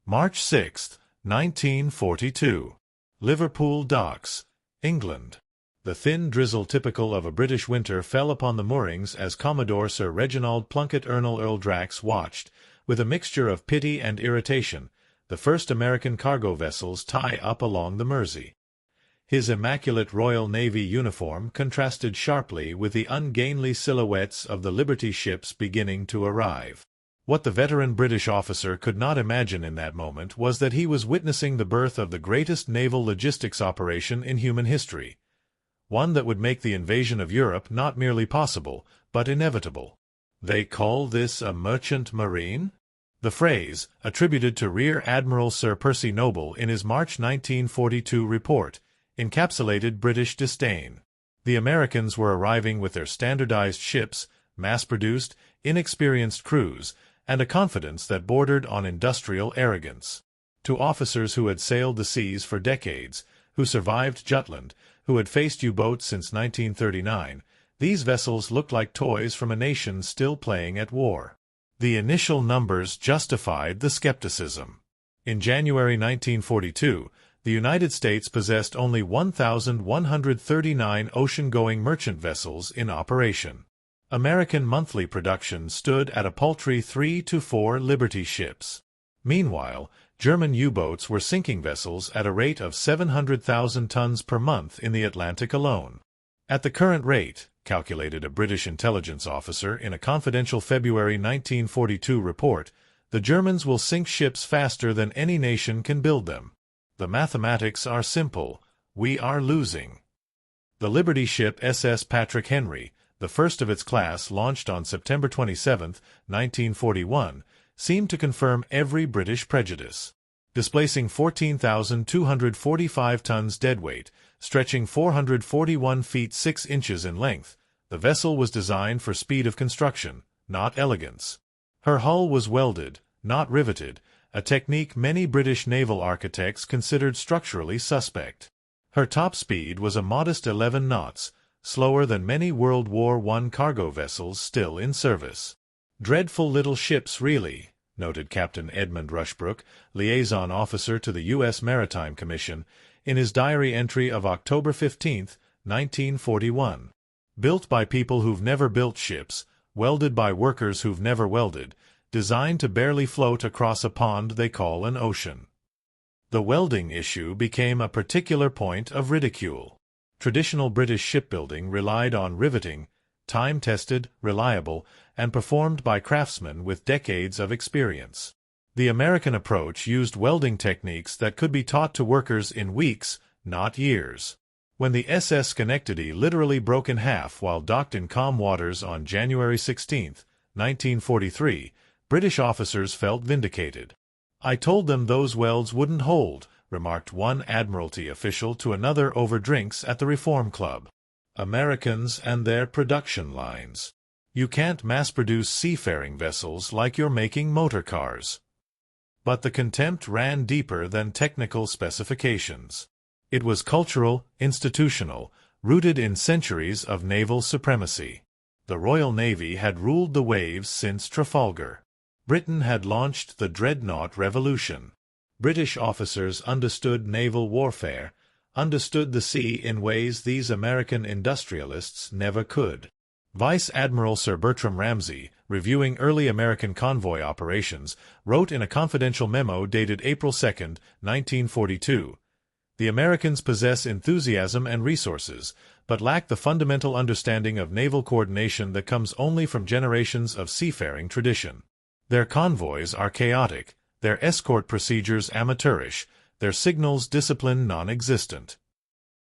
March 6, 1942. Liverpool Docks, England. The thin drizzle typical of a British winter fell upon the moorings as Commodore Sir Reginald Plunkett Earl Drax watched, with a mixture of pity and irritation, the first American cargo vessels tie up along the Mersey. His immaculate Royal Navy uniform contrasted sharply with the ungainly silhouettes of the Liberty ships beginning to arrive. What the veteran British officer could not imagine in that moment was that he was witnessing the birth of the greatest naval logistics operation in human history, one that would make the invasion of Europe not merely possible, but inevitable. They call this a merchant marine? The phrase, attributed to Rear Admiral Sir Percy Noble in his March 1942 report, encapsulated British disdain. The Americans were arriving with their standardized ships, mass-produced, inexperienced crews, and a confidence that bordered on industrial arrogance. To officers who had sailed the seas for decades, who survived Jutland, who had faced U-boats since 1939, these vessels looked like toys from a nation still playing at war. The initial numbers justified the skepticism. In January 1942, the United States possessed only 1,139 ocean-going merchant vessels in operation. American monthly production stood at a paltry 3 to 4 Liberty ships. Meanwhile, German U-boats were sinking vessels at a rate of 700,000 tons per month in the Atlantic alone. At the current rate, calculated a British intelligence officer in a confidential February 1942 report, the Germans will sink ships faster than any nation can build them. The mathematics are simple. We are losing. The Liberty ship SS Patrick Henry, the first of its class launched on September 27, 1941, seemed to confirm every British prejudice. Displacing 14,245 tons deadweight, stretching 441 feet 6 inches in length, the vessel was designed for speed of construction, not elegance. Her hull was welded, not riveted, a technique many British naval architects considered structurally suspect. Her top speed was a modest 11 knots, slower than many World War I cargo vessels still in service. "Dreadful little ships, really," noted Captain Edmund Rushbrook, liaison officer to the U.S. Maritime Commission, in his diary entry of October 15, 1941. "Built by people who've never built ships, welded by workers who've never welded, designed to barely float across a pond they call an ocean." The welding issue became a particular point of ridicule. Traditional British shipbuilding relied on riveting, time-tested, reliable, and performed by craftsmen with decades of experience. The American approach used welding techniques that could be taught to workers in weeks, not years. When the SS Schenectady literally broke in half while docked in calm waters on January 16, 1943, British officers felt vindicated. "I told them those welds wouldn't hold," remarked one Admiralty official to another over drinks at the Reform Club. Americans and their production lines. "You can't mass-produce seafaring vessels like you're making motor cars." But the contempt ran deeper than technical specifications. It was cultural, institutional, rooted in centuries of naval supremacy. The Royal Navy had ruled the waves since Trafalgar. Britain had launched the dreadnought revolution. British officers understood naval warfare, understood the sea in ways these American industrialists never could. Vice Admiral Sir Bertram Ramsay, reviewing early American convoy operations, wrote in a confidential memo dated April 2, 1942, "The Americans possess enthusiasm and resources, but lack the fundamental understanding of naval coordination that comes only from generations of seafaring tradition. Their convoys are chaotic, their escort procedures amateurish, their signals discipline non-existent."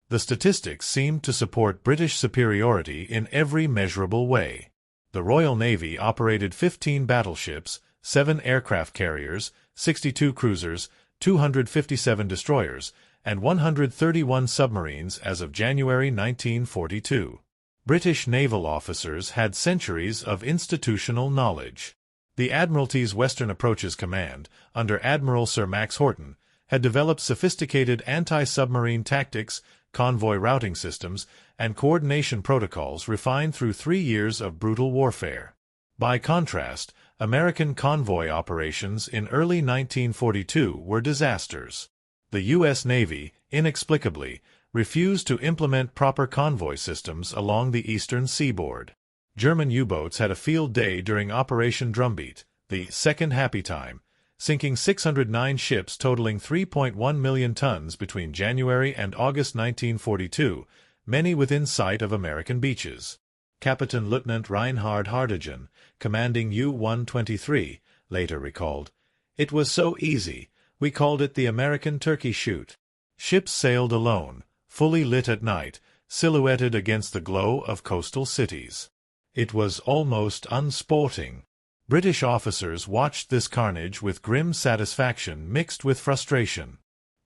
The statistics seemed to support British superiority in every measurable way. The Royal Navy operated 15 battleships, 7 aircraft carriers, 62 cruisers, 257 destroyers, and 131 submarines as of January 1942. British naval officers had centuries of institutional knowledge. The Admiralty's Western Approaches Command, under Admiral Sir Max Horton, had developed sophisticated anti-submarine tactics, convoy routing systems, and coordination protocols refined through 3 years of brutal warfare. By contrast, American convoy operations in early 1942 were disasters. The U.S. Navy, inexplicably, refused to implement proper convoy systems along the eastern seaboard. German U-boats had a field day during Operation Drumbeat, the second happy time, sinking 609 ships totaling 3.1 million tons between January and August 1942, many within sight of American beaches. Captain Lieutenant Reinhard Hartigen, commanding U-123, later recalled, "It was so easy, we called it the American turkey shoot." Ships sailed alone, fully lit at night, silhouetted against the glow of coastal cities. It was almost unsporting. British officers watched this carnage with grim satisfaction mixed with frustration.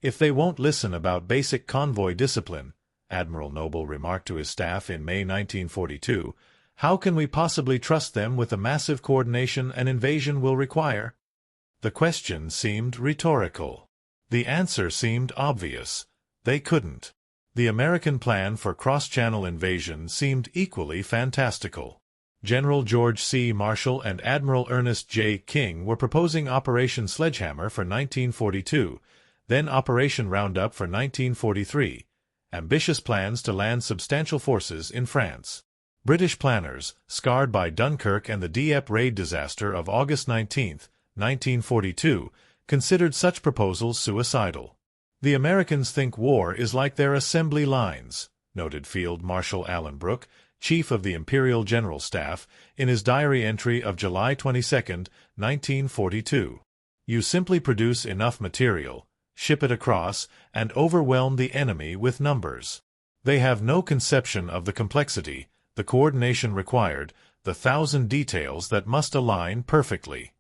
"If they won't listen about basic convoy discipline," Admiral Noble remarked to his staff in May 1942, "how can we possibly trust them with the massive coordination an invasion will require?" The question seemed rhetorical. The answer seemed obvious. They couldn't. The American plan for cross-channel invasion seemed equally fantastical. General George C. Marshall and Admiral Ernest J. King were proposing Operation Sledgehammer for 1942, then Operation Roundup for 1943, ambitious plans to land substantial forces in France. British planners, scarred by Dunkirk and the Dieppe raid disaster of August 19, 1942, considered such proposals suicidal. "The Americans think war is like their assembly lines," noted Field Marshal Alan Brooke, Chief of the Imperial General Staff, in his diary entry of July 22, 1942. "You simply produce enough material, ship it across, and overwhelm the enemy with numbers. They have no conception of the complexity, the coordination required, the thousand details that must align perfectly."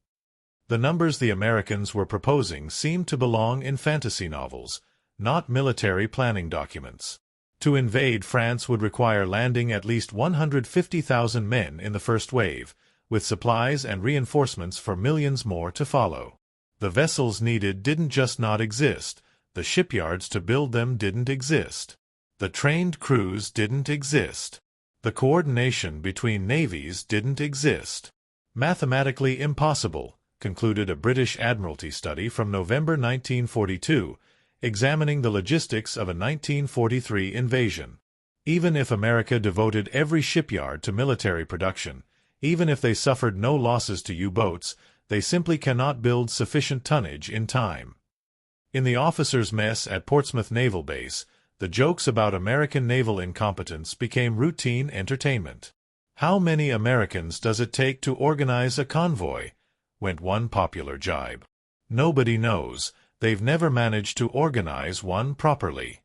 The numbers the Americans were proposing seemed to belong in fantasy novels, not military planning documents. To invade France would require landing at least 150,000 men in the first wave, with supplies and reinforcements for millions more to follow. The vessels needed didn't just not exist, the shipyards to build them didn't exist. The trained crews didn't exist. The coordination between navies didn't exist. Mathematically impossible, concluded a British Admiralty study from November 1942, examining the logistics of a 1943 invasion. Even if America devoted every shipyard to military production, even if they suffered no losses to U-boats, they simply cannot build sufficient tonnage in time. In the officers' mess at Portsmouth Naval Base, the jokes about American naval incompetence became routine entertainment. "How many Americans does it take to organize a convoy?" went one popular jibe. "Nobody knows. They've never managed to organize one properly."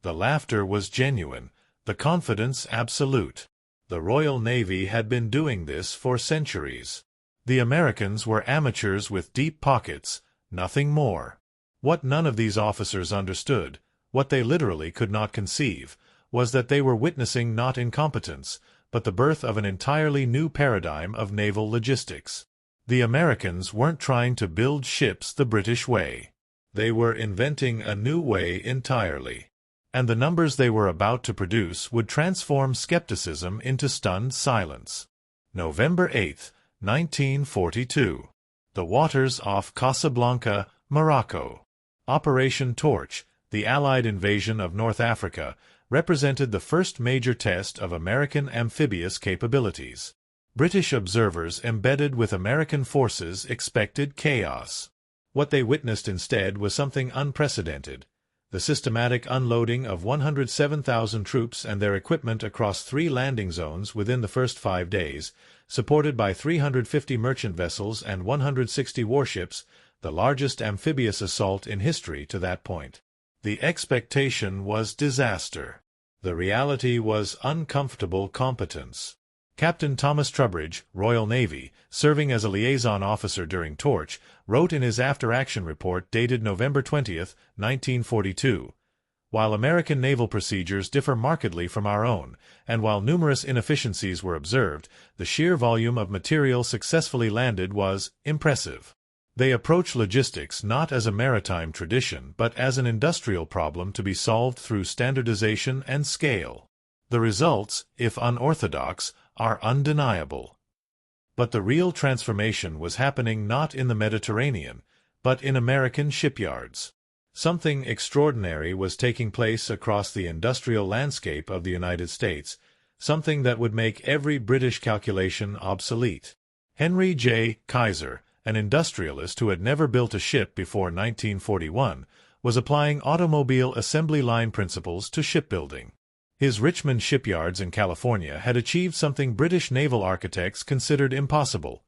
The laughter was genuine, the confidence absolute. The Royal Navy had been doing this for centuries. The Americans were amateurs with deep pockets, nothing more. What none of these officers understood, what they literally could not conceive, was that they were witnessing not incompetence, but the birth of an entirely new paradigm of naval logistics. The Americans weren't trying to build ships the British way. They were inventing a new way entirely. And the numbers they were about to produce would transform skepticism into stunned silence. November 8, 1942. The waters off Casablanca, Morocco. Operation Torch, the Allied invasion of North Africa, represented the first major test of American amphibious capabilities. British observers embedded with American forces expected chaos. What they witnessed instead was something unprecedented: the systematic unloading of 107,000 troops and their equipment across 3 landing zones within the first 5 days, supported by 350 merchant vessels and 160 warships, the largest amphibious assault in history to that point. The expectation was disaster. The reality was uncomfortable competence. Captain Thomas Trubridge, Royal Navy, serving as a liaison officer during Torch, wrote in his after-action report dated November 20, 1942, "While American naval procedures differ markedly from our own, and while numerous inefficiencies were observed, the sheer volume of material successfully landed was impressive. They approach logistics not as a maritime tradition but as an industrial problem to be solved through standardization and scale. The results, if unorthodox, are undeniable." But the real transformation was happening not in the Mediterranean, but in American shipyards. Something extraordinary was taking place across the industrial landscape of the United States, something that would make every British calculation obsolete. Henry J. Kaiser, an industrialist who had never built a ship before 1941, was applying automobile assembly line principles to shipbuilding. His Richmond shipyards in California had achieved something British naval architects considered impossible.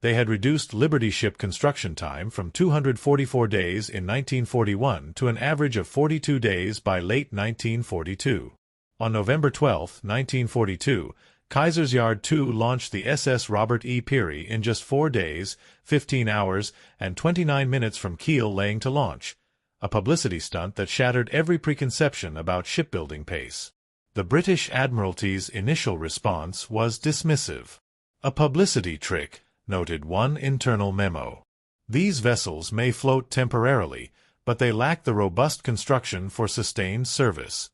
They had reduced Liberty ship construction time from 244 days in 1941 to an average of 42 days by late 1942. On November 12, 1942, Kaiser's Yard 2 launched the SS Robert E. Peary in just 4 days, 15 hours, and 29 minutes from keel laying to launch, a publicity stunt that shattered every preconception about shipbuilding pace. The British Admiralty's initial response was dismissive. A publicity trick, noted one internal memo. These vessels may float temporarily, but they lack the robust construction for sustained service.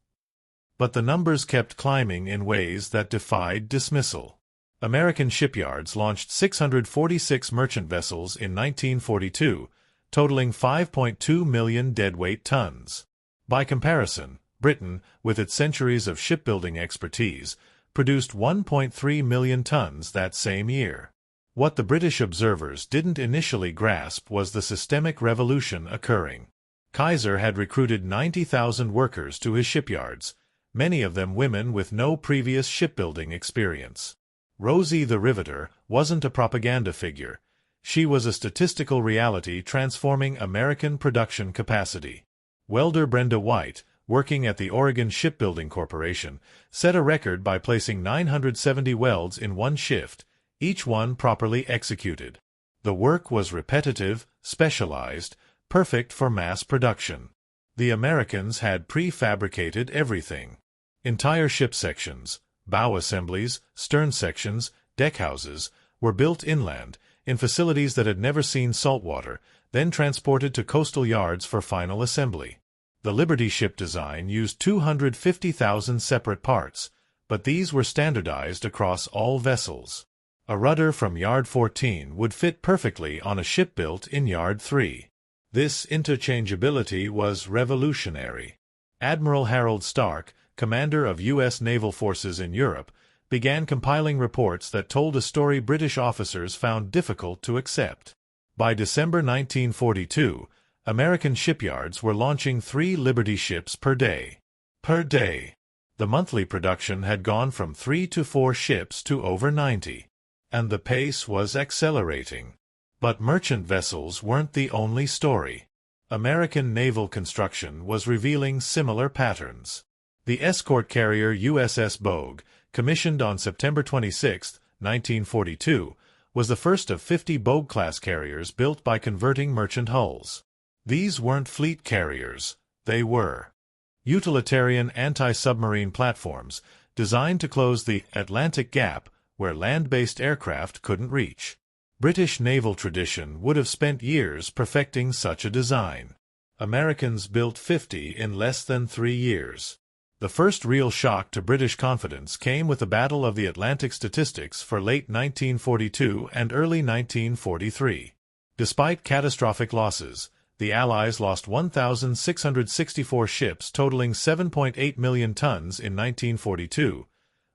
But the numbers kept climbing in ways that defied dismissal. American shipyards launched 646 merchant vessels in 1942, totaling 5.2 million deadweight tons. By comparison, Britain, with its centuries of shipbuilding expertise, produced 1.3 million tons that same year. What the British observers didn't initially grasp was the systemic revolution occurring. Kaiser had recruited 90,000 workers to his shipyards, many of them women with no previous shipbuilding experience. Rosie the Riveter wasn't a propaganda figure. She was a statistical reality transforming American production capacity. Welder Brenda White, working at the Oregon Shipbuilding Corporation, set a record by placing 970 welds in one shift, each one properly executed. The work was repetitive, specialized, perfect for mass production. The Americans had prefabricated everything. Entire ship sections, bow assemblies, stern sections, deckhouses, were built inland, in facilities that had never seen salt water, then transported to coastal yards for final assembly. The Liberty ship design used 250,000 separate parts, but these were standardized across all vessels. A rudder from Yard 14 would fit perfectly on a ship built in Yard 3. This interchangeability was revolutionary. Admiral Harold Stark, commander of U.S. naval forces in Europe, began compiling reports that told a story British officers found difficult to accept. By December 1942, American shipyards were launching 3 Liberty ships per day. The monthly production had gone from 3 to 4 ships to over 90. And the pace was accelerating. But merchant vessels weren't the only story. American naval construction was revealing similar patterns. The escort carrier USS Bogue, commissioned on September 26, 1942, was the first of 50 Bogue-class carriers built by converting merchant hulls. These weren't fleet carriers, they were utilitarian anti-submarine platforms designed to close the Atlantic Gap where land-based aircraft couldn't reach. British naval tradition would have spent years perfecting such a design. Americans built 50 in less than 3 years. The first real shock to British confidence came with the Battle of the Atlantic statistics for late 1942 and early 1943. Despite catastrophic losses, the Allies lost 1,664 ships totaling 7.8 million tons in 1942.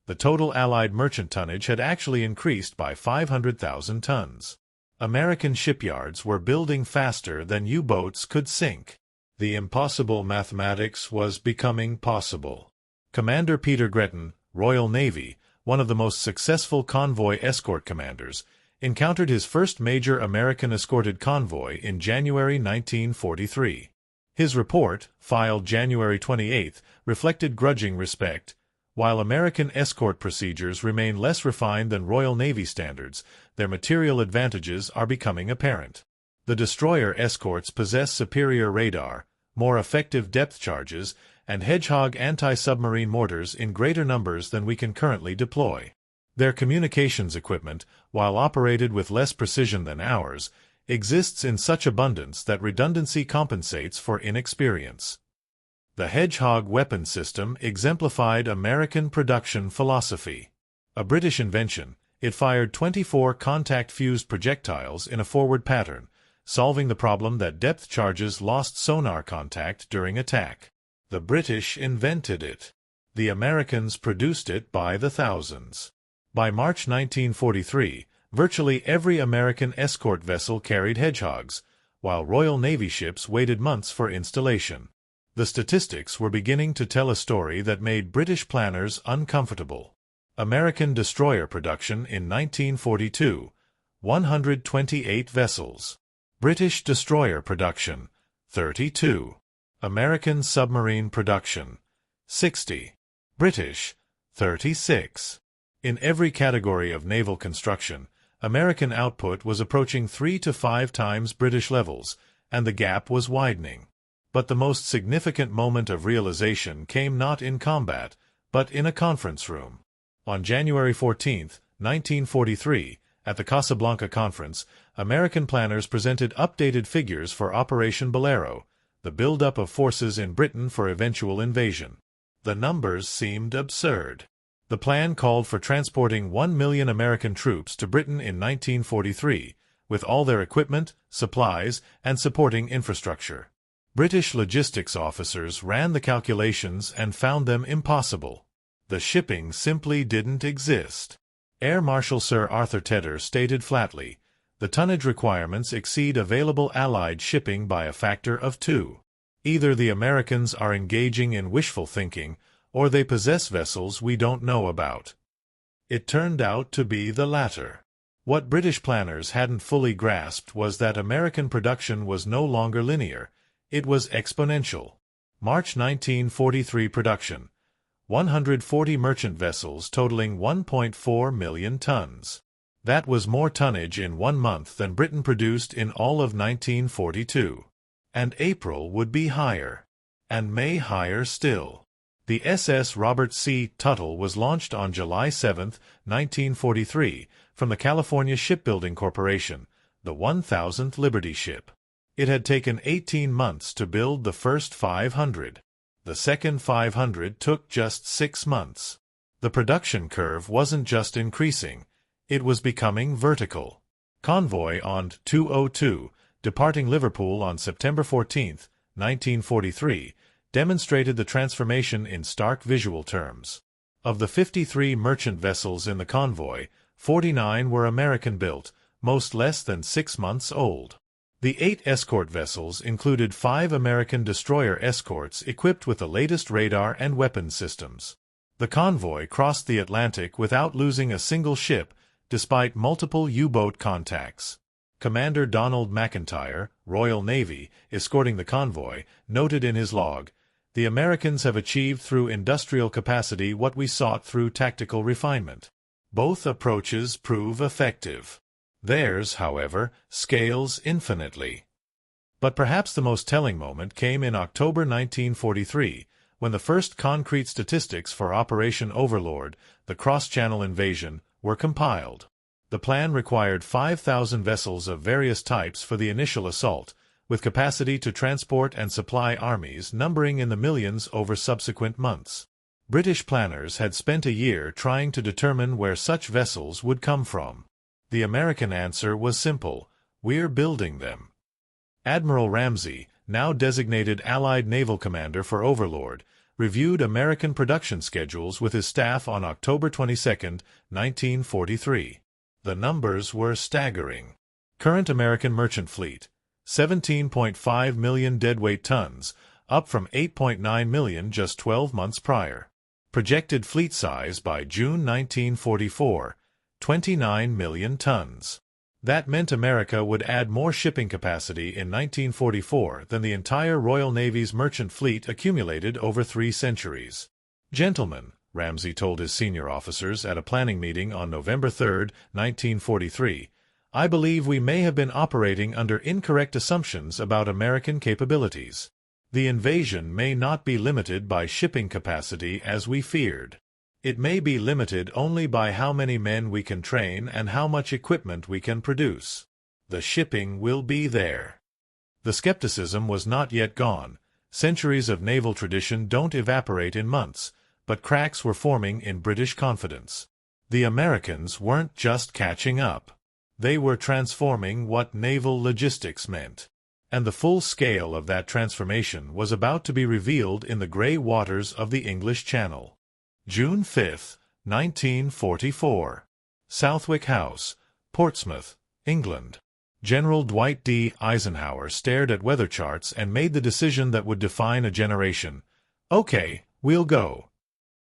The total Allied merchant tonnage had actually increased by 500,000 tons. American shipyards were building faster than U-boats could sink. The impossible mathematics was becoming possible. Commander Peter Gretton, Royal Navy, one of the most successful convoy escort commanders, encountered his first major American-escorted convoy in January 1943. His report, filed January 28, reflected grudging respect. While American escort procedures remain less refined than Royal Navy standards, their material advantages are becoming apparent. The destroyer escorts possess superior radar, more effective depth charges, and Hedgehog anti-submarine mortars in greater numbers than we can currently deploy. Their communications equipment, while operated with less precision than ours, exists in such abundance that redundancy compensates for inexperience. The Hedgehog weapon system exemplified American production philosophy. A British invention, It fired 24 contact-fused projectiles in a forward pattern, solving the problem that depth charges lost sonar contact during attack. The British invented it. The Americans produced it by the thousands. By March 1943, virtually every American escort vessel carried Hedgehogs, while Royal Navy ships waited months for installation. The statistics were beginning to tell a story that made British planners uncomfortable. American destroyer production in 1942, 128 vessels. British destroyer production, 32. American submarine production, 60. British, 36. In every category of naval construction, American output was approaching 3 to 5 times British levels, and the gap was widening. But the most significant moment of realization came not in combat, but in a conference room. On January 14, 1943, at the Casablanca Conference, American planners presented updated figures for Operation Bolero, the buildup of forces in Britain for eventual invasion. The numbers seemed absurd. The plan called for transporting 1 million American troops to Britain in 1943, with all their equipment, supplies, and supporting infrastructure. British logistics officers ran the calculations and found them impossible. The shipping simply didn't exist. Air Marshal Sir Arthur Tedder stated flatly, "The tonnage requirements exceed available Allied shipping by a factor of 2. Either the Americans are engaging in wishful thinking, or they possess vessels we don't know about." It turned out to be the latter. What British planners hadn't fully grasped was that American production was no longer linear, it was exponential. March 1943 production, 140 merchant vessels totaling 1.4 million tons. That was more tonnage in 1 month than Britain produced in all of 1942. And April would be higher. And May higher still. The SS Robert C. Tuttle was launched on July 7, 1943, from the California Shipbuilding Corporation, the 1,000th Liberty ship. It had taken 18 months to build the first 500. The second 500 took just 6 months. The production curve wasn't just increasing, it was becoming vertical. Convoy on 202, departing Liverpool on September 14, 1943, demonstrated the transformation in stark visual terms. Of the 53 merchant vessels in the convoy, 49 were American-built, most less than 6 months old. The 8 escort vessels included 5 American destroyer escorts equipped with the latest radar and weapons systems. The convoy crossed the Atlantic without losing a single ship, despite multiple U-boat contacts. Commander Donald McIntyre, Royal Navy, escorting the convoy, noted in his log, "The Americans have achieved through industrial capacity what we sought through tactical refinement. Both approaches prove effective. Theirs, however, scales infinitely." But perhaps the most telling moment came in October 1943, when the first concrete statistics for Operation Overlord, the cross-channel invasion, were compiled. The plan required 5,000 vessels of various types for the initial assault, with capacity to transport and supply armies numbering in the millions over subsequent months. British planners had spent a year trying to determine where such vessels would come from. The American answer was simple: we're building them. Admiral Ramsey, now designated Allied Naval Commander for Overlord, reviewed American production schedules with his staff on October 22, 1943. The numbers were staggering. Current American merchant fleet, 17.5 million deadweight tons, up from 8.9 million just 12 months prior. Projected fleet size by June 1944, 29 million tons. That meant America would add more shipping capacity in 1944 than the entire Royal Navy's merchant fleet accumulated over 3 centuries. "Gentlemen," Ramsey told his senior officers at a planning meeting on November 3, 1943, "I believe we may have been operating under incorrect assumptions about American capabilities. The invasion may not be limited by shipping capacity as we feared. It may be limited only by how many men we can train and how much equipment we can produce. The shipping will be there." The skepticism was not yet gone. Centuries of naval tradition don't evaporate in months, but cracks were forming in British confidence. The Americans weren't just catching up. They were transforming what naval logistics meant. And the full scale of that transformation was about to be revealed in the grey waters of the English Channel. June 5, 1944. Southwick House, Portsmouth, England. General Dwight D. Eisenhower stared at weather charts and made the decision that would define a generation. "Okay, we'll go."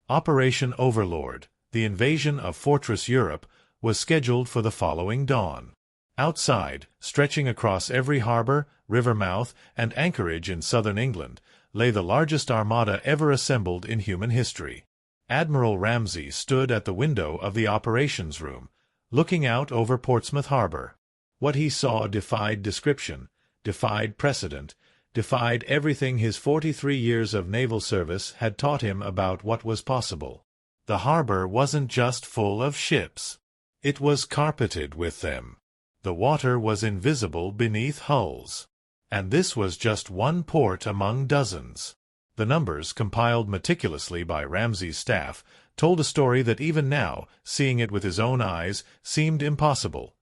Operation Overlord, the invasion of Fortress Europe, was scheduled for the following dawn. Outside, stretching across every harbor, river mouth, and anchorage in southern England, lay the largest armada ever assembled in human history. Admiral Ramsay stood at the window of the operations room, looking out over Portsmouth Harbor. What he saw defied description, defied precedent, defied everything his 43 years of naval service had taught him about what was possible. The harbor wasn't just full of ships. It was carpeted with them. The water was invisible beneath hulls. And this was just one port among dozens. The numbers, compiled meticulously by Ramsay's staff, told a story that even now, seeing it with his own eyes, seemed impossible.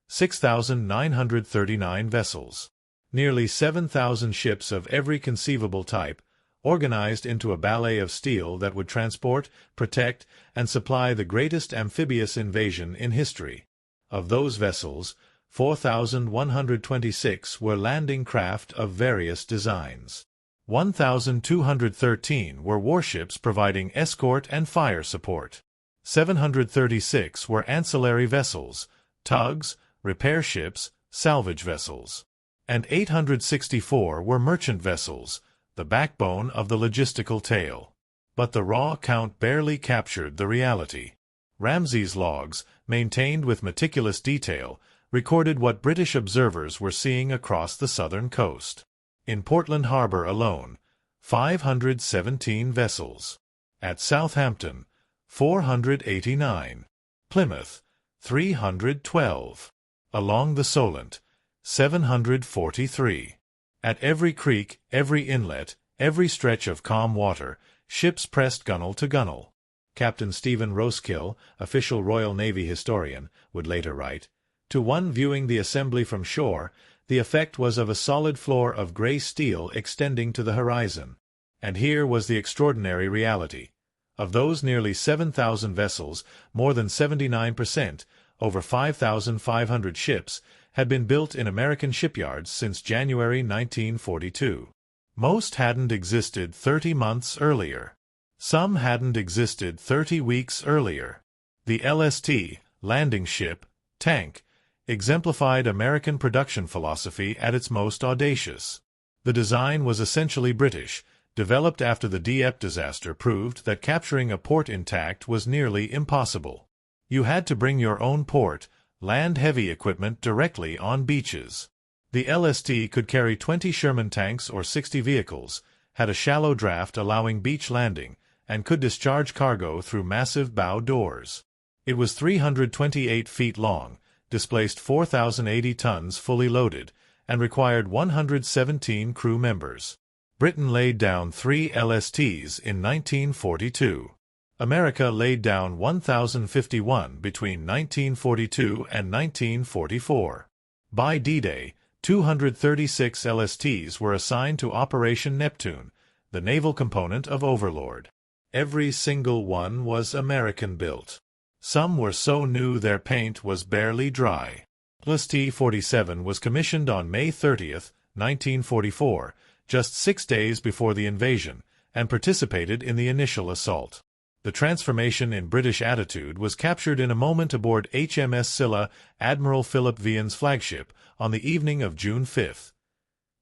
6,939 vessels. Nearly 7,000 ships of every conceivable type, organized into a ballet of steel that would transport, protect, and supply the greatest amphibious invasion in history. Of those vessels, 4,126 were landing craft of various designs. 1,213 were warships providing escort and fire support. 736 were ancillary vessels, tugs, repair ships, salvage vessels. And 864 were merchant vessels, the backbone of the logistical tale. But the raw count barely captured the reality. Ramsay's logs, maintained with meticulous detail, recorded what British observers were seeing across the southern coast. In Portland Harbor alone, 517 vessels. At Southampton, 489. Plymouth, 312. Along the Solent, 743. At every creek, every inlet, every stretch of calm water, ships pressed gunwale to gunwale. Captain Stephen Rosekill, official Royal Navy historian, would later write, "To one viewing the assembly from shore, the effect was of a solid floor of grey steel extending to the horizon." And here was the extraordinary reality. Of those nearly 7,000 vessels, more than 79%, over 5,500 ships, had been built in American shipyards since January 1942. Most hadn't existed 30 months earlier. Some hadn't existed 30 weeks earlier. The LST, landing ship, tank, exemplified American production philosophy at its most audacious. The design was essentially British, developed after the Dieppe disaster proved that capturing a port intact was nearly impossible. You had to bring your own port, land heavy equipment directly on beaches. The LST could carry 20 Sherman tanks or 60 vehicles, had a shallow draft allowing beach landing, and could discharge cargo through massive bow doors. It was 328 feet long, displaced 4,080 tons fully loaded, and required 117 crew members. Britain laid down 3 LSTs in 1942. America laid down 1,051 between 1942 and 1944. By D-Day, 236 LSTs were assigned to Operation Neptune, the naval component of Overlord. Every single one was American-built. Some were so new their paint was barely dry. LST-47 was commissioned on May 30, 1944, just 6 days before the invasion, and participated in the initial assault. The transformation in British attitude was captured in a moment aboard HMS Scylla, Admiral Philip Vian's flagship, on the evening of June 5.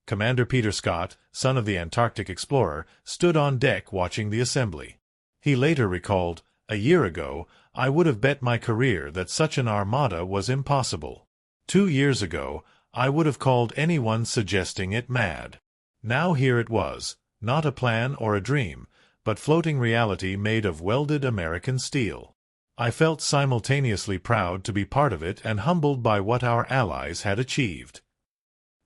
Commander Peter Scott, son of the Antarctic explorer, stood on deck watching the assembly. He later recalled, "A year ago, I would have bet my career that such an armada was impossible. 2 years ago, I would have called anyone suggesting it mad. Now here it was, not a plan or a dream, but floating reality made of welded American steel. I felt simultaneously proud to be part of it and humbled by what our allies had achieved."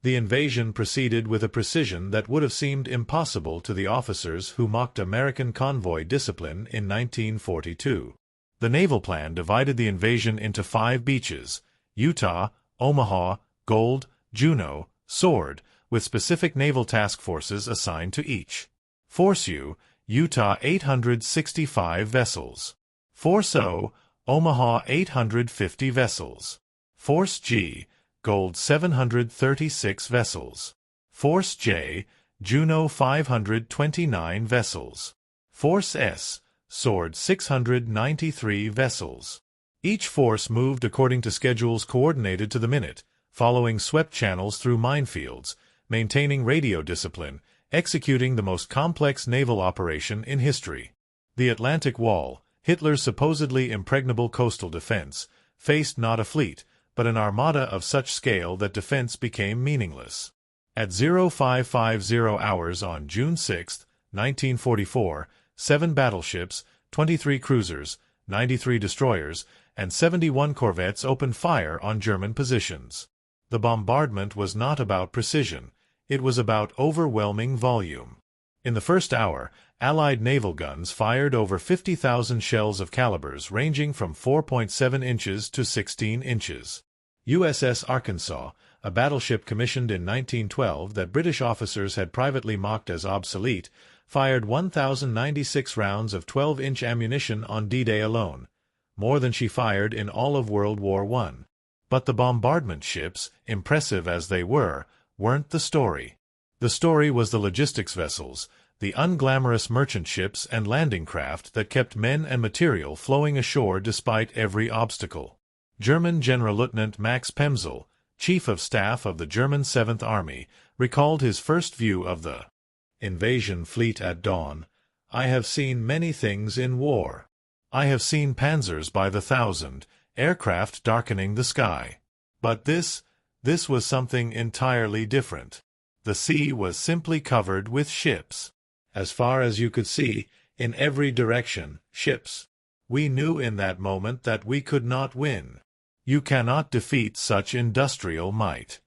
The invasion proceeded with a precision that would have seemed impossible to the officers who mocked American convoy discipline in 1942. The naval plan divided the invasion into 5 beaches: Utah, Omaha, Gold, Juneau, Sword, with specific naval task forces assigned to each. Force U, Utah 865 vessels. Force O, Omaha 850 vessels. Force G, Gold 736 vessels. Force J, Juneau 529 vessels. Force S, Sword 693 vessels. Each force moved according to schedules coordinated to the minute, following swept channels through minefields, maintaining radio discipline, executing the most complex naval operation in history. The Atlantic Wall, Hitler's supposedly impregnable coastal defense, faced not a fleet, but an armada of such scale that defense became meaningless. At 0550 hours on June 6, 1944, 7 battleships, 23 cruisers, 93 destroyers, and 71 corvettes opened fire on German positions. The bombardment was not about precision, it was about overwhelming volume. In the first hour, Allied naval guns fired over 50,000 shells of calibers ranging from 4.7 inches to 16 inches. USS Arkansas, a battleship commissioned in 1912 that British officers had privately mocked as obsolete, fired 1,096 rounds of 12-inch ammunition on D-Day alone, more than she fired in all of World War I. But the bombardment ships, impressive as they were, weren't the story. The story was the logistics vessels, the unglamorous merchant ships and landing craft that kept men and material flowing ashore despite every obstacle. German Generalleutnant Max Pemsel, Chief of Staff of the German 7th Army, recalled his first view of the invasion fleet at dawn. "I have seen many things in war. I have seen panzers by the thousand, aircraft darkening the sky. But this was something entirely different. The sea was simply covered with ships. As far as you could see, in every direction, ships. We knew in that moment that we could not win. You cannot defeat such industrial might."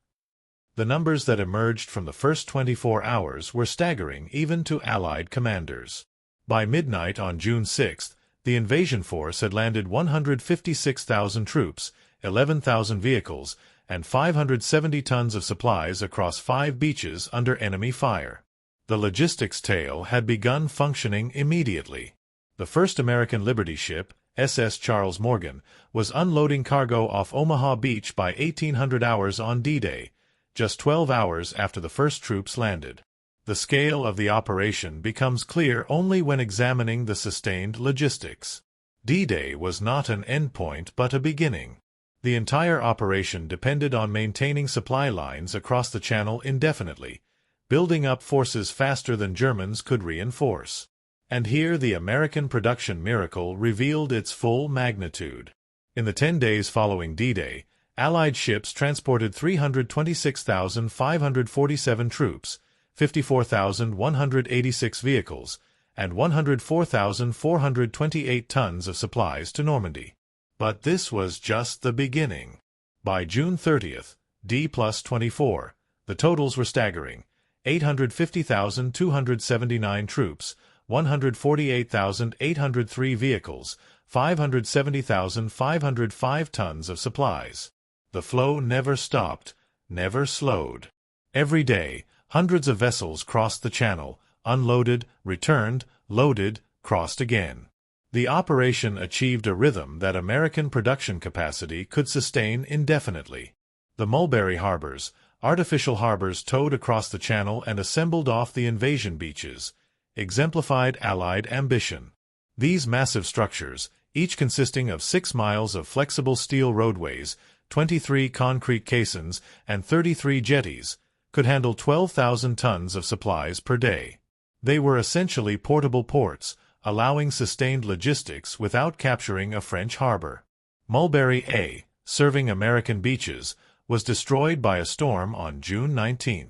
The numbers that emerged from the first 24 hours were staggering even to Allied commanders. By midnight on June 6, the invasion force had landed 156,000 troops, 11,000 vehicles, and 570 tons of supplies across 5 beaches under enemy fire. The logistics tail had begun functioning immediately. The first American Liberty ship, SS Charles Morgan, was unloading cargo off Omaha Beach by 1800 hours on D-Day, just 12 hours after the first troops landed. The scale of the operation becomes clear only when examining the sustained logistics. D-Day was not an endpoint but a beginning. The entire operation depended on maintaining supply lines across the channel indefinitely, building up forces faster than Germans could reinforce. And here the American production miracle revealed its full magnitude. In the 10 days following D-Day, Allied ships transported 326,547 troops, 54,186 vehicles, and 104,428 tons of supplies to Normandy. But this was just the beginning. By June 30th, D+24, the totals were staggering: 850,279 troops, 148,803 vehicles, 570,505 tons of supplies. The flow never stopped, never slowed. Every day, hundreds of vessels crossed the channel, unloaded, returned, loaded, crossed again. The operation achieved a rhythm that American production capacity could sustain indefinitely. The Mulberry harbors, artificial harbors towed across the channel and assembled off the invasion beaches, exemplified Allied ambition. These massive structures, each consisting of 6 miles of flexible steel roadways, 23 concrete caissons, and 33 jetties, could handle 12,000 tons of supplies per day. They were essentially portable ports, allowing sustained logistics without capturing a French harbor. Mulberry A, serving American beaches, was destroyed by a storm on June 19.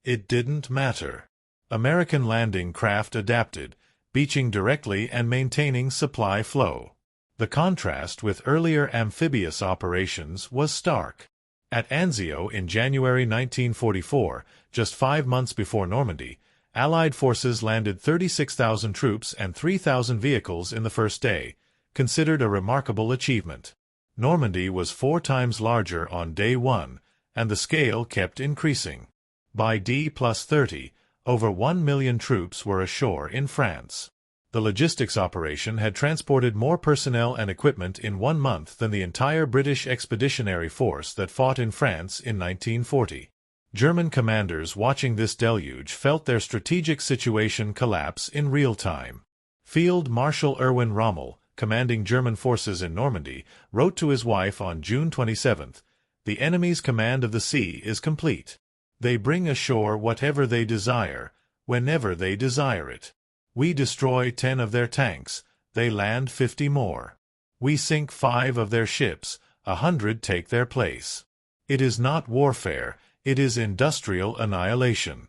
It didn't matter. American landing craft adapted, beaching directly and maintaining supply flow. The contrast with earlier amphibious operations was stark. At Anzio in January 1944, just 5 months before Normandy, Allied forces landed 36,000 troops and 3,000 vehicles in the first day, considered a remarkable achievement. Normandy was 4 times larger on day 1, and the scale kept increasing. By D+30, over 1 million troops were ashore in France. The logistics operation had transported more personnel and equipment in 1 month than the entire British expeditionary force that fought in France in 1940. German commanders watching this deluge felt their strategic situation collapse in real time. Field Marshal Erwin Rommel, commanding German forces in Normandy, wrote to his wife on June 27, "The enemy's command of the sea is complete. They bring ashore whatever they desire, whenever they desire it. We destroy 10 of their tanks, they land 50 more. We sink 5 of their ships, 100 take their place. It is not warfare, it is industrial annihilation."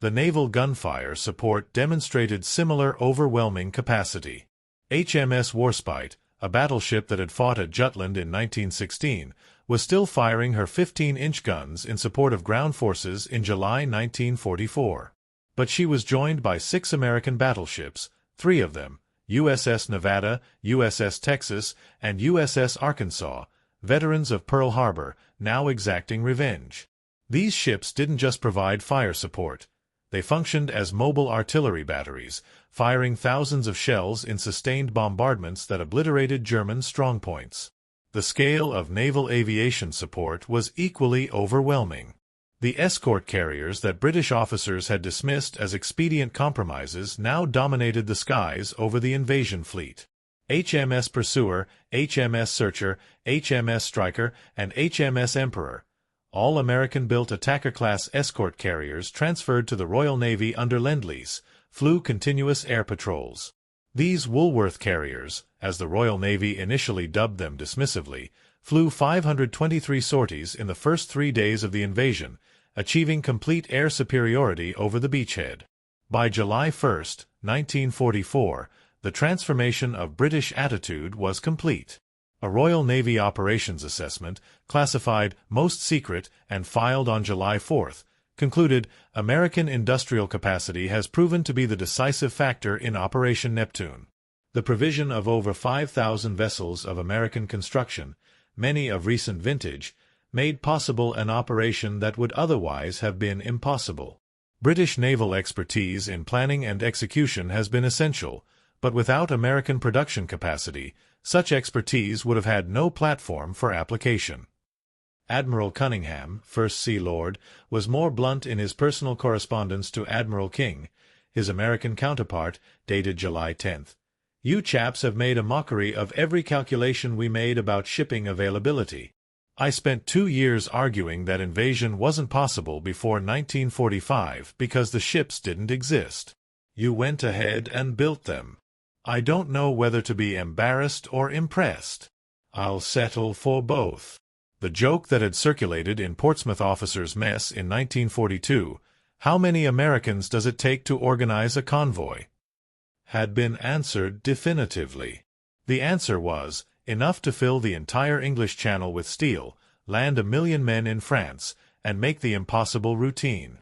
The naval gunfire support demonstrated similar overwhelming capacity. HMS Warspite, a battleship that had fought at Jutland in 1916, was still firing her 15-inch guns in support of ground forces in July 1944. But she was joined by 6 American battleships, 3 of them, USS Nevada, USS Texas, and USS Arkansas, veterans of Pearl Harbor, now exacting revenge. These ships didn't just provide fire support. They functioned as mobile artillery batteries, firing thousands of shells in sustained bombardments that obliterated German strongpoints. The scale of naval aviation support was equally overwhelming. The escort carriers that British officers had dismissed as expedient compromises now dominated the skies over the invasion fleet. HMS Pursuer, HMS Searcher, HMS Striker, and HMS Emperor, all American-built attacker-class escort carriers transferred to the Royal Navy under Lend-Lease, flew continuous air patrols. These Woolworth carriers, as the Royal Navy initially dubbed them dismissively, flew 523 sorties in the first 3 days of the invasion, achieving complete air superiority over the beachhead. By July 1, 1944, the transformation of British attitude was complete. A Royal Navy Operations Assessment, classified Most Secret and filed on July 4, concluded American industrial capacity has proven to be the decisive factor in Operation Neptune. The provision of over 5,000 vessels of American construction, many of recent vintage, made possible an operation that would otherwise have been impossible. British naval expertise in planning and execution has been essential, but without American production capacity, such expertise would have had no platform for application. Admiral Cunningham, First Sea Lord, was more blunt in his personal correspondence to Admiral King, his American counterpart, dated July 10. "You chaps have made a mockery of every calculation we made about shipping availability. I spent 2 years arguing that invasion wasn't possible before 1945 because the ships didn't exist. You went ahead and built them. I don't know whether to be embarrassed or impressed. I'll settle for both." The joke that had circulated in Portsmouth officers' mess in 1942, "How many Americans does it take to organize a convoy?" had been answered definitively. The answer was, enough to fill the entire English Channel with steel, land 1 million men in France, and make the impossible routine.